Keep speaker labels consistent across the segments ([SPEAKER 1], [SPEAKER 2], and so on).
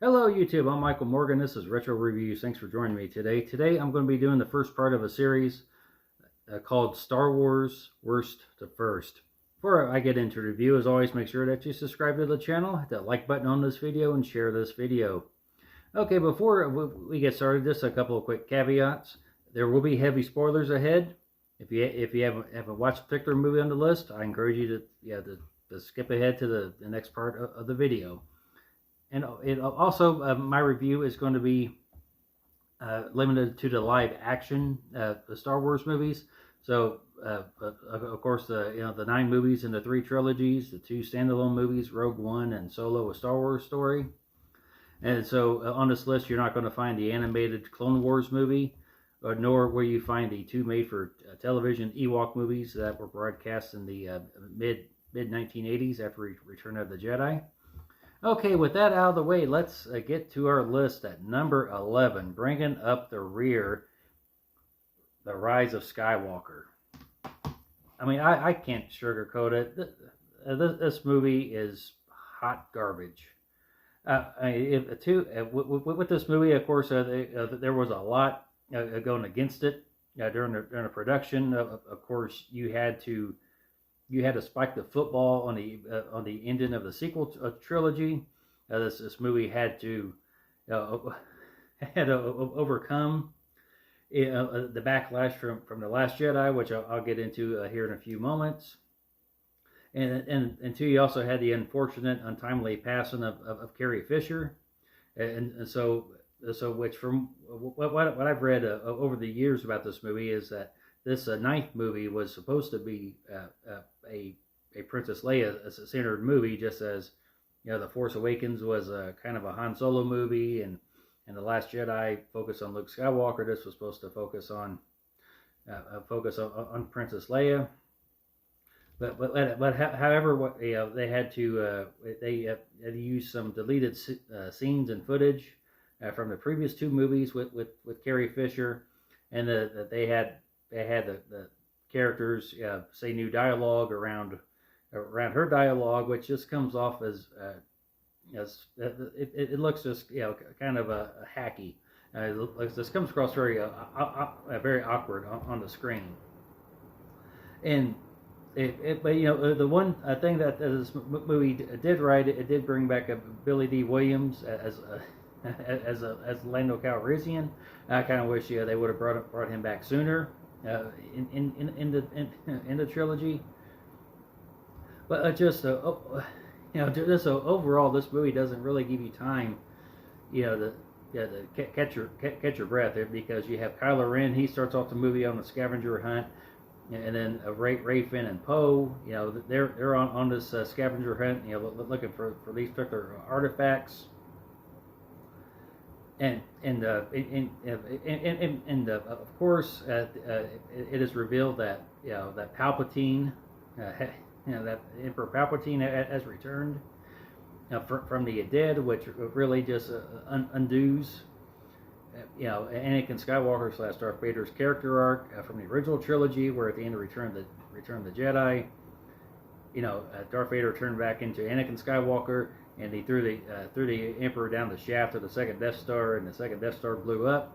[SPEAKER 1] Hello YouTube, I'm Michael Morgan. This is Retro Reviews. Thanks for joining me today. Today I'm going to be doing the first part of a series called Star Wars Worst to First. Before I get into the review, as always, make sure that you subscribe to the channel, hit that like button on this video, and share this video. Okay, before we get started, just a couple of quick caveats. There will be heavy spoilers ahead. If you haven't watched a particular movie on the list, I encourage you to skip ahead to the next part of the video. And it also, my review is going to be limited to the live action, the Star Wars movies. So, of course, the 9 movies and the 3 trilogies, the 2 standalone movies, Rogue One and Solo: A Star Wars Story. And so, on this list, you're not going to find the animated Clone Wars movie, nor will you find the 2 made-for-television Ewok movies that were broadcast in the mid 1980s after Return of the Jedi. Okay, with that out of the way, let's get to our list at number 11, bringing up the rear, The Rise of Skywalker. I mean, I can't sugarcoat it. This movie is hot garbage. With this movie, of course, there was a lot going against it during the production. Of course, you had to spike the football on the ending of the sequel trilogy. This movie had to overcome the backlash from The Last Jedi, which I'll get into here in a few moments. And two, you also had the unfortunate, untimely passing of Carrie Fisher, and so which from what I've read over the years about this movie is that this 9th movie was supposed to be a Princess Leia centered movie, just as The Force Awakens was a kind of a Han Solo movie, and The Last Jedi focused on Luke Skywalker. This was supposed to focus on Princess Leia. But however, they had to use some deleted scenes and footage from the previous 2 movies with Carrie Fisher, and they had the characters say new dialogue around her dialogue, which just comes off as it looks just kind of a hacky. This comes across very awkward on the screen. And but the one thing that this movie did right, it did bring back Billy Dee Williams as Lando Calrissian. I kind of wish they would have brought him back sooner in the trilogy. But just overall, this movie doesn't really give you time, to catch your breath, because you have Kylo Ren. He starts off the movie on a scavenger hunt, and then Rey, Finn, and Poe, they're on this scavenger hunt, looking for these particular artifacts. And of course, it is revealed that that Palpatine, that Emperor Palpatine has returned from the dead, which really just undoes Anakin Skywalker / Darth Vader's character arc from the original trilogy, where at the end of Return of the Jedi, Darth Vader turned back into Anakin Skywalker, and he threw the Emperor down the shaft of the second Death Star, and the second Death Star blew up.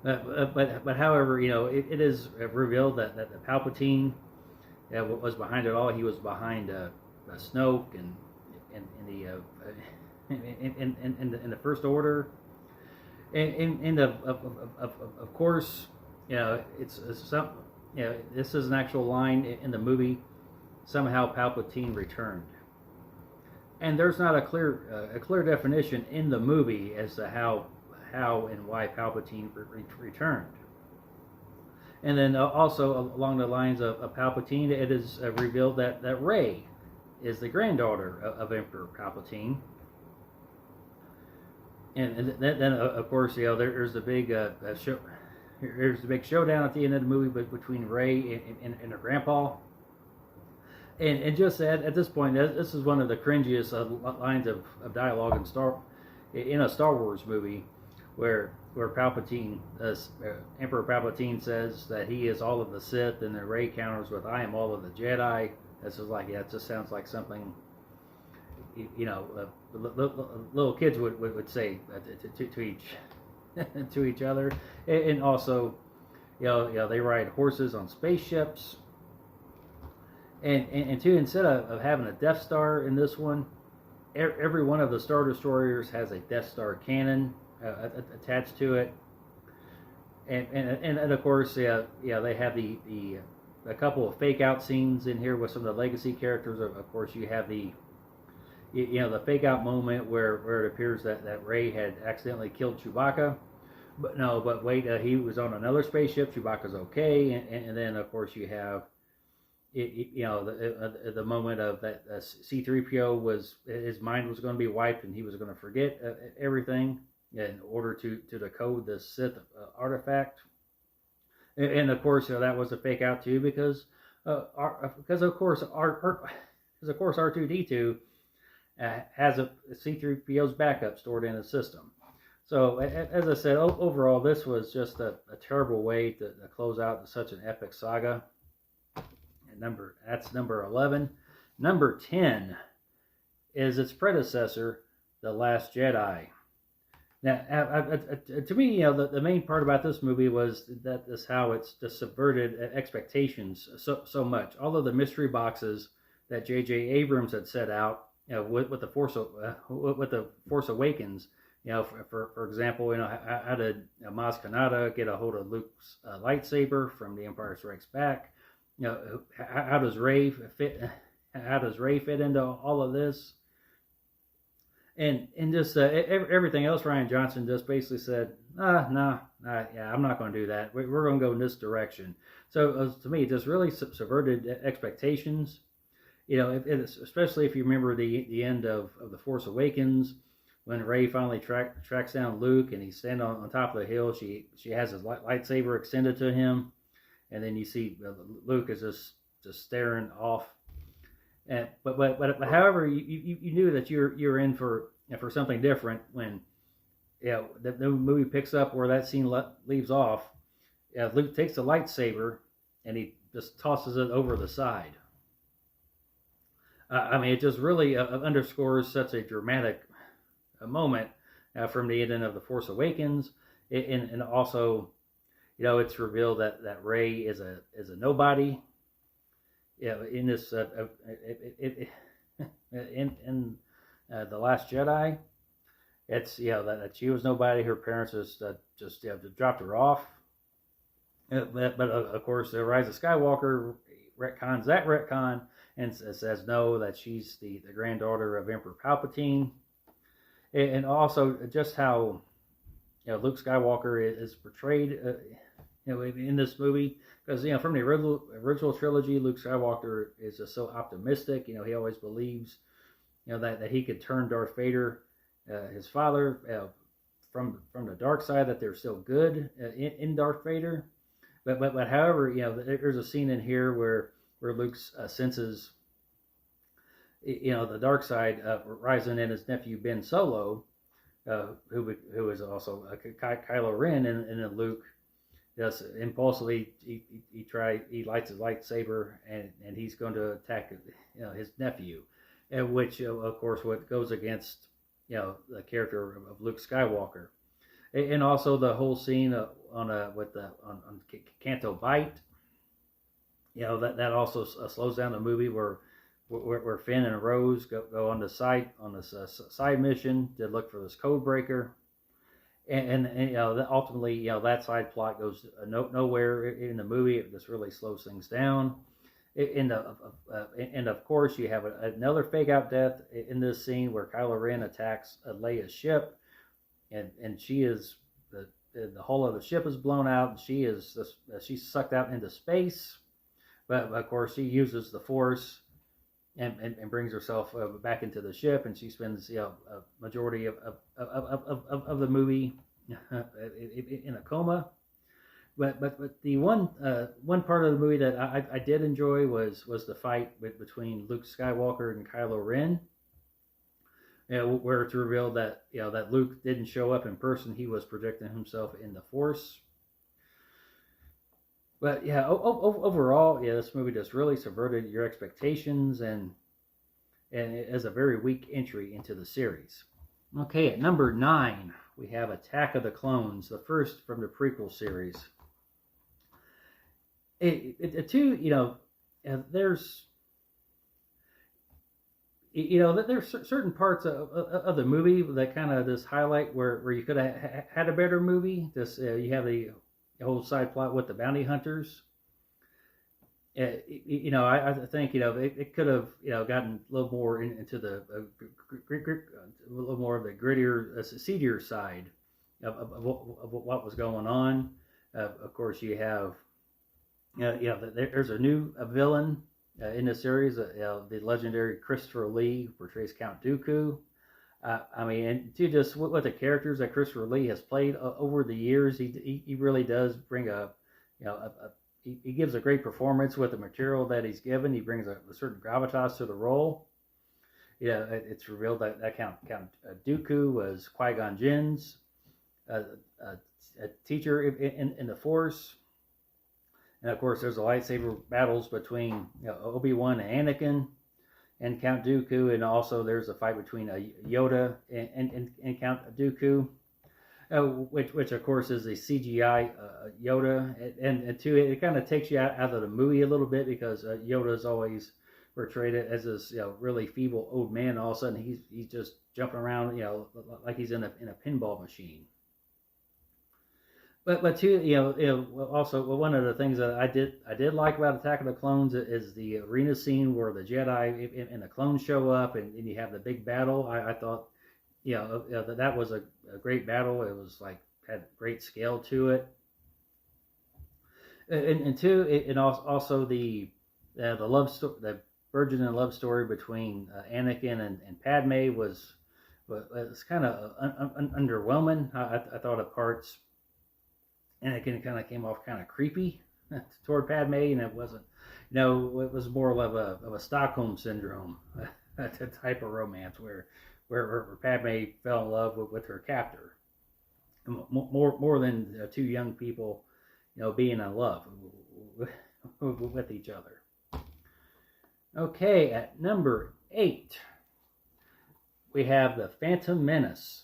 [SPEAKER 1] But however, it is revealed that the Palpatine was behind it all. He was behind Snoke and in the First Order, and of course, it's some, this is an actual line in the movie. Somehow Palpatine returned, and there's not a clear definition in the movie as to how and why Palpatine returned. And then also along the lines of Palpatine, it is revealed that Rey is the granddaughter of Emperor Palpatine. And then of course, there's the big there's the big showdown at the end of the movie between Rey and her grandpa. And just at this point, this is one of the cringiest lines of dialogue in a Star Wars movie, where Palpatine, Emperor Palpatine, says that he is all of the Sith, and then Rey counters with, "I am all of the Jedi." This is like, it just sounds like something little kids would say to each to each other, and also they ride horses on spaceships, and two, instead of having a Death Star in this one, every one of the Star Destroyers has a Death Star cannon attached to it, and of course, they have the a couple of fake out scenes in here with some of the legacy characters. Of course, you have the the fake out moment where it appears that Rey had accidentally killed Chewbacca, but no, but wait, he was on another spaceship. Chewbacca's okay, and then of course you have the moment of that C-3PO was, his mind was going to be wiped and he was going to forget everything in order to decode the Sith artifact. And of course, that was a fake out too, because of course R2D2 has a C-3PO's backup stored in his system. So as I said, overall, this was just a terrible way to close out such an epic saga. And that's number 11. Number 10 is its predecessor, The Last Jedi. Now, to me, the main part about this movie was that is how it's just subverted expectations so much. All of the mystery boxes that J.J. Abrams had set out, with the Force Awakens, for example, how did Maz Kanata get a hold of Luke's lightsaber from The Empire Strikes Back? How does Rey fit? How does Rey fit into all of this? And just everything else, Rian Johnson just basically said, I'm not going to do that. We're going to go in this direction. So to me, it just really subverted expectations. Especially if you remember the end of The Force Awakens, when Rey finally tracks down Luke and he's standing on top of the hill. She has his lightsaber extended to him, and then you see Luke is just staring off. But however, you knew that you're in for something different when the movie picks up where that scene leaves off. Luke takes the lightsaber and he just tosses it over the side. It just really underscores such a dramatic moment from the ending of The Force Awakens, and also, it's revealed that Rey is a nobody. In this in The Last Jedi, it's that she was nobody. Her parents just dropped her off. But of course, the Rise of Skywalker retcons that retcon and says no, that she's the granddaughter of Emperor Palpatine, and also just how Luke Skywalker is portrayed in this movie, because from the original trilogy, Luke Skywalker is just so optimistic. He always believes that he could turn Darth Vader, his father, from the dark side, that they're still good in Darth Vader. But however, there's a scene in here where Luke senses the dark side rising in his nephew Ben Solo, who is also Kylo Ren, and then Luke just impulsively he lights his lightsaber and he's going to attack his nephew, which of course what goes against the character of Luke Skywalker, and also the whole scene on Canto Bight, that also slows down the movie where Finn and Rose go on this side mission to look for this code breaker. And ultimately, that side plot goes nowhere in the movie. It just really slows things down. And of course, you have another fake out death in this scene where Kylo Ren attacks Leia's ship, and she is the hull of the ship is blown out, and she's sucked out into space. But of course, she uses the Force and brings herself back into the ship, and she spends a majority of the movie in a coma. But the one part of the movie that I did enjoy was the fight between Luke Skywalker and Kylo Ren, where it's revealed that that Luke didn't show up in person; he was projecting himself in the Force. But overall, this movie just really subverted your expectations, and and it is a very weak entry into the series. Okay, at number 9, we have Attack of the Clones, the first from the prequel series. There's there's certain parts of the movie that kind of just highlight where you could have had a better movie. You have the whole side plot with the bounty hunters. I think it could have gotten a little more into the a little more of the grittier, seedier side of what was going on. Of course, you have there's a villain in the series. The legendary Christopher Lee portrays Count Dooku. And to just with the characters that Christopher Lee has played over the years, he really does bring he gives a great performance with the material that he's given. He brings a certain gravitas to the role. It's revealed that Count Dooku was Qui-Gon Jinn's a teacher in the Force. And of course, there's the lightsaber battles between Obi-Wan and Anakin and Count Dooku, and also there's a fight between Yoda and Count Dooku. Which of course is a CGI Yoda, and two, it kind of takes you out of the movie a little bit, because Yoda is always portrayed as this really feeble old man. All of a sudden he's just jumping around like he's in a pinball machine. But two, also one of the things that I did like about Attack of the Clones is the arena scene where the Jedi and the clones show up, and you have the big battle. I thought that was a great battle. It was had great scale to it. And two, and also the love story, the burgeoning love story between Anakin and Padme was kind of underwhelming. I thought at parts Anakin kind of came off kind of creepy toward Padme, and it wasn't. It was more of a Stockholm syndrome type of romance where Padme fell in love with her captor, more than two young people, being in love with each other. Okay, at number 8, we have The Phantom Menace,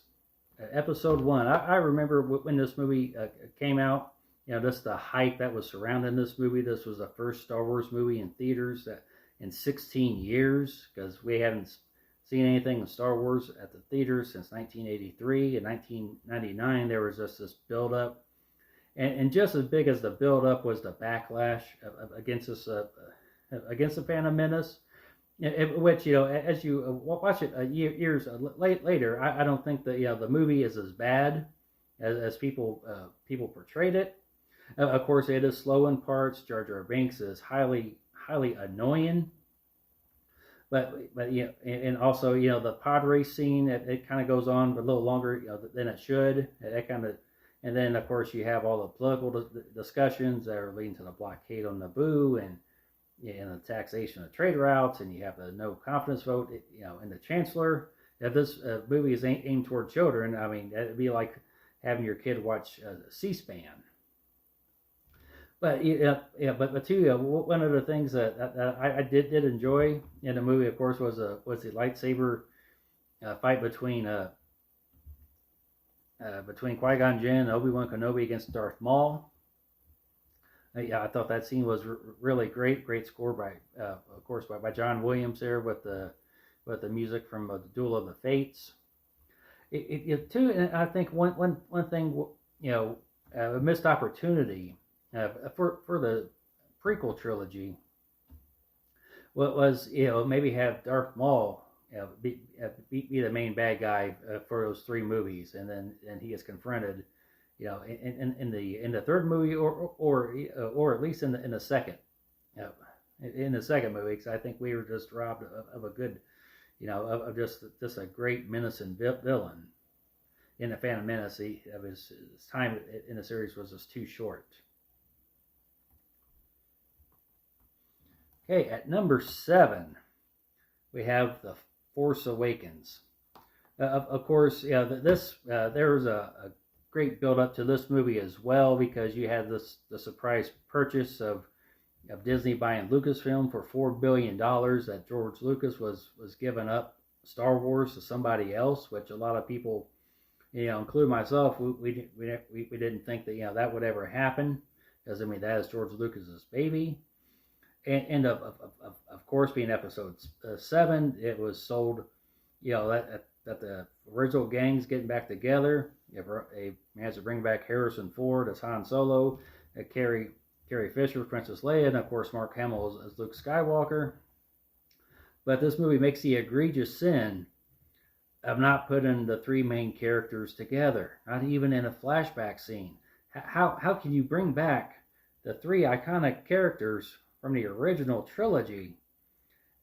[SPEAKER 1] Episode 1. I remember when this movie came out, just the hype that was surrounding this movie. This was the first Star Wars movie in theaters in 16 years, because we haven't seen anything in Star Wars at the theaters since 1983. In 1999, there was just this build-up. And just as big as the build-up was the backlash against the Phantom Menace, which, as you watch it years later, I don't think that the movie is as bad as people portrayed it. Of course, it is slow in parts. Jar Jar Binks is highly annoying. But and also the pod race scene, it kind of goes on a little longer than it should. And then of course you have all the political discussions that are leading to the blockade on Naboo and the taxation of trade routes, and you have the no confidence vote in the Chancellor. If this movie is aimed toward children, it'd be like having your kid watch C-SPAN. But but too, one of the things that I did enjoy in the movie, of course, was the lightsaber fight between Qui-Gon Jinn and Obi-Wan Kenobi against Darth Maul. I thought that scene was really great. Great score by, of course, by John Williams there with the music from the Duel of the Fates. Too, and I think one thing, a missed opportunity. For the prequel trilogy, was maybe have Darth Maul be the main bad guy for those 3 movies, and he is confronted, in the third movie, or at least in the second, in the second movie, because I think we were just robbed of a good, of just a great menacing villain in the Phantom Menace. His time in the series was just too short. Okay, at number 7, we have The Force Awakens. Of course, there was a great build up to this movie as well, because you had the surprise purchase of of Disney buying Lucasfilm for $4 billion, that George Lucas was giving up Star Wars to somebody else, which a lot of people, including myself, we didn't think that that would ever happen, because I mean that is George Lucas's baby, and of course being Episode 7, it was sold, that the original gang's getting back together. They managed to bring back Harrison Ford as Han Solo, Carrie Fisher, Princess Leia, and of course Mark Hamill as Luke Skywalker. But this movie makes the egregious sin of not putting the three main characters together, not even in a flashback scene. How can you bring back the three iconic characters from the original trilogy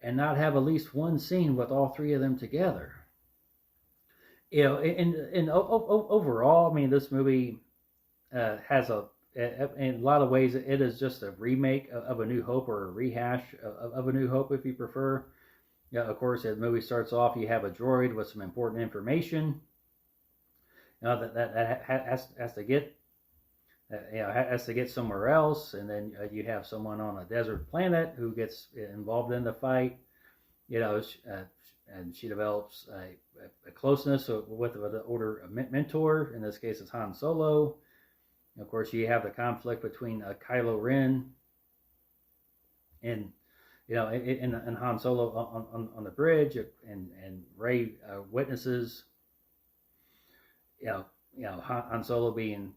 [SPEAKER 1] and not have at least one scene with all three of them together? Overall, I mean, this movie has in a lot of ways, it is just a remake of A New Hope, or a rehash of A New Hope, if you prefer. Of course, the movie starts off, you have a droid with some important information, that has to get, has to get somewhere else, and then you have someone on a desert planet who gets involved in the fight, and she develops a closeness with an older mentor. In this case, it's Han Solo. Of course, you have the conflict between Kylo Ren and and Han Solo on the bridge, and Rey witnesses Han Solo being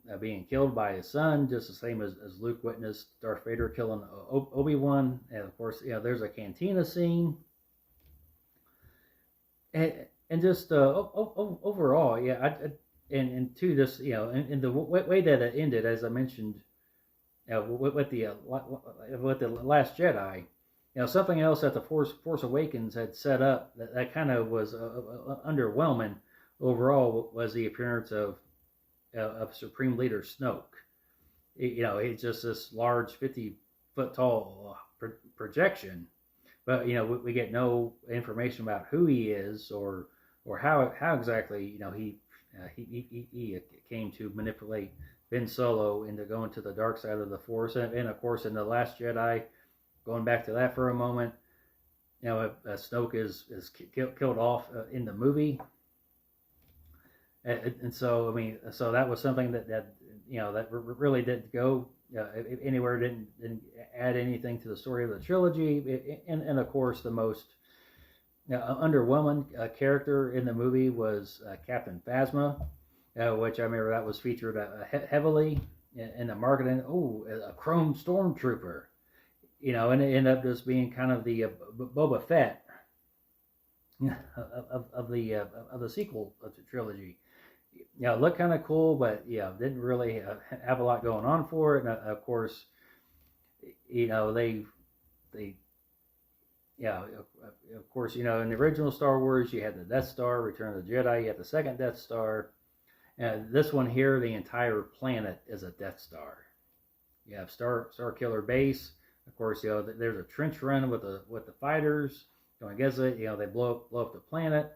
[SPEAKER 1] killed by his son, just the same as Luke witnessed Darth Vader killing Obi-Wan. And of course, there's a cantina scene, and just overall, and to this, in the way that it ended, as I mentioned, with the Last Jedi, something else that the Force Awakens had set up that kind of was underwhelming overall was the appearance of Supreme Leader Snoke. It's just this large 50-foot tall projection, but we get no information about who he is, or how exactly he came to manipulate Ben Solo into going to the dark side of the Force. And of course, in The Last Jedi, going back to that for a moment, Snoke is killed off in the movie. And so, I mean, so that was something that really didn't go anywhere, didn't add anything to the story of the trilogy. And of course, the most underwhelming character in the movie was Captain Phasma, which I remember that was featured heavily in the marketing. Oh, a chrome stormtrooper, and it ended up just being kind of the Boba Fett of the sequel trilogy. It looked kind of cool, but didn't really have a lot going on for it. And of course, of course, in the original Star Wars, you had the Death Star, Return of the Jedi, you had the second Death Star. This one here, the entire planet is a Death Star. You have Star Killer Base. Of course, there's a trench run with the fighters going against it. They blow up the planet.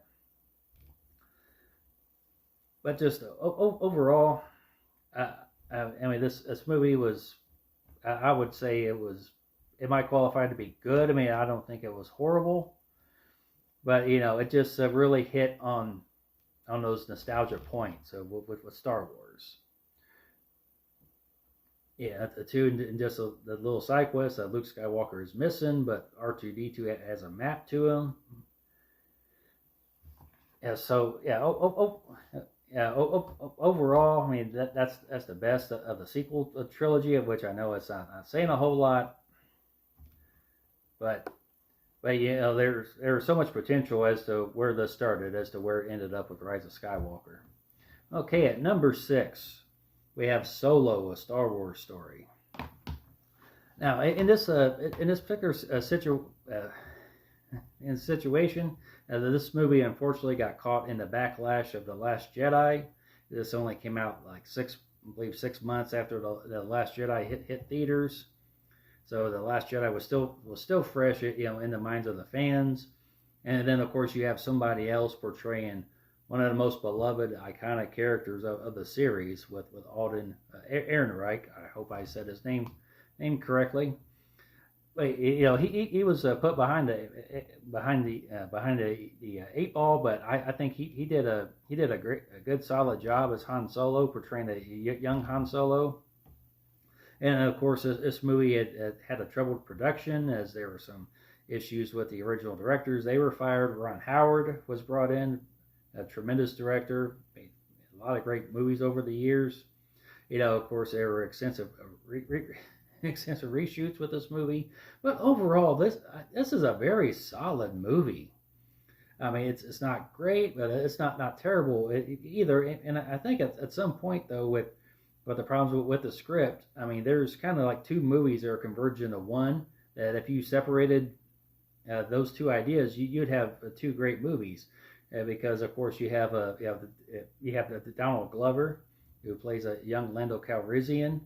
[SPEAKER 1] But just overall, I mean, this movie was, I would say it might qualify to be good. I mean, I don't think it was horrible, but it just really hit on those nostalgia points with Star Wars. Yeah, the two, and just the little side quest that Luke Skywalker is missing, but R2-D2 has a map to him. Yeah, so overall, I mean, that's the best of the sequel trilogy, of which I know it's not saying a whole lot, but there's so much potential as to where this started, as to where it ended up with Rise of Skywalker. Okay, at number 6, we have Solo: A Star Wars Story. Now, in this particular situation, this movie unfortunately got caught in the backlash of The Last Jedi. This only came out like 6 months after the Last Jedi hit theaters. So The Last Jedi was still fresh, in the minds of the fans. And then of course you have somebody else portraying one of the most beloved, iconic characters of the series with Alden Ehrenreich. I hope I said his name correctly. he was put behind the eight ball, but I think he did a good solid job as Han Solo, portraying a young Han Solo. And of course, this movie had a troubled production, as there were some issues with the original directors. They were fired. Ron Howard was brought in, a tremendous director, made a lot of great movies over the years. Of course, there were extensive extensive reshoots with this movie, but overall, this is a very solid movie. I mean, it's not great, but it's not terrible either. And I think at some point though, with the problems with the script, I mean, there's kind of like two movies that are converged into one. That if you separated those two ideas, you'd have two great movies, because of course you have the Donald Glover, who plays a young Lando Calrissian,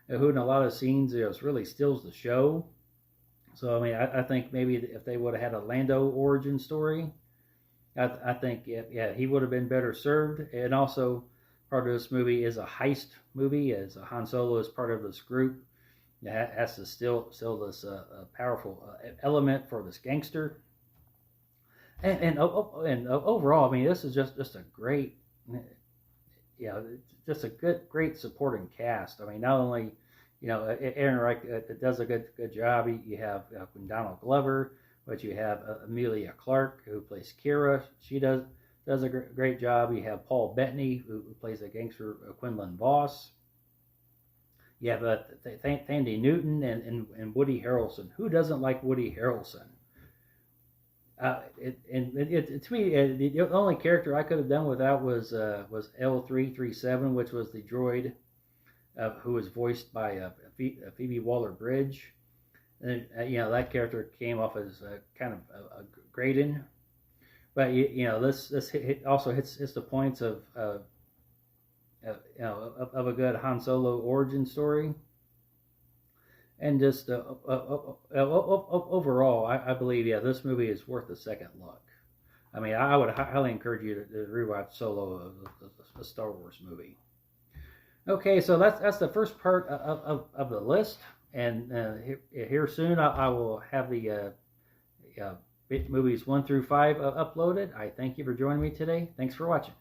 [SPEAKER 1] who in a lot of scenes really steals the show. So I mean, I think maybe if they would have had a Lando origin story, I think he would have been better served. And also, part of this movie is a heist movie, as Han Solo is part of this group that has to steal this powerful element for this gangster. And overall, I mean, this is just a great, just a great supporting cast. I mean, not only Aaron Reich does a good job. You have Donald Glover, but you have Emilia Clarke, who plays Kira. She does a great job. You have Paul Bettany, who plays a gangster, Quinlan Voss. You have Thandie Newton and Woody Harrelson. Who doesn't like Woody Harrelson? To me, the only character I could have done without was L337, which was the droid who was voiced by Phoebe Waller-Bridge. And that character came off as kind of a Graydon, but this also hits the points of a good Han Solo origin story. And just overall, I believe, this movie is worth a second look. I mean, I would highly encourage you to rewatch Solo, a Star Wars movie. Okay, so that's the first part of the list. And here soon, I will have the movies 1 through 5 uploaded. I thank you for joining me today. Thanks for watching.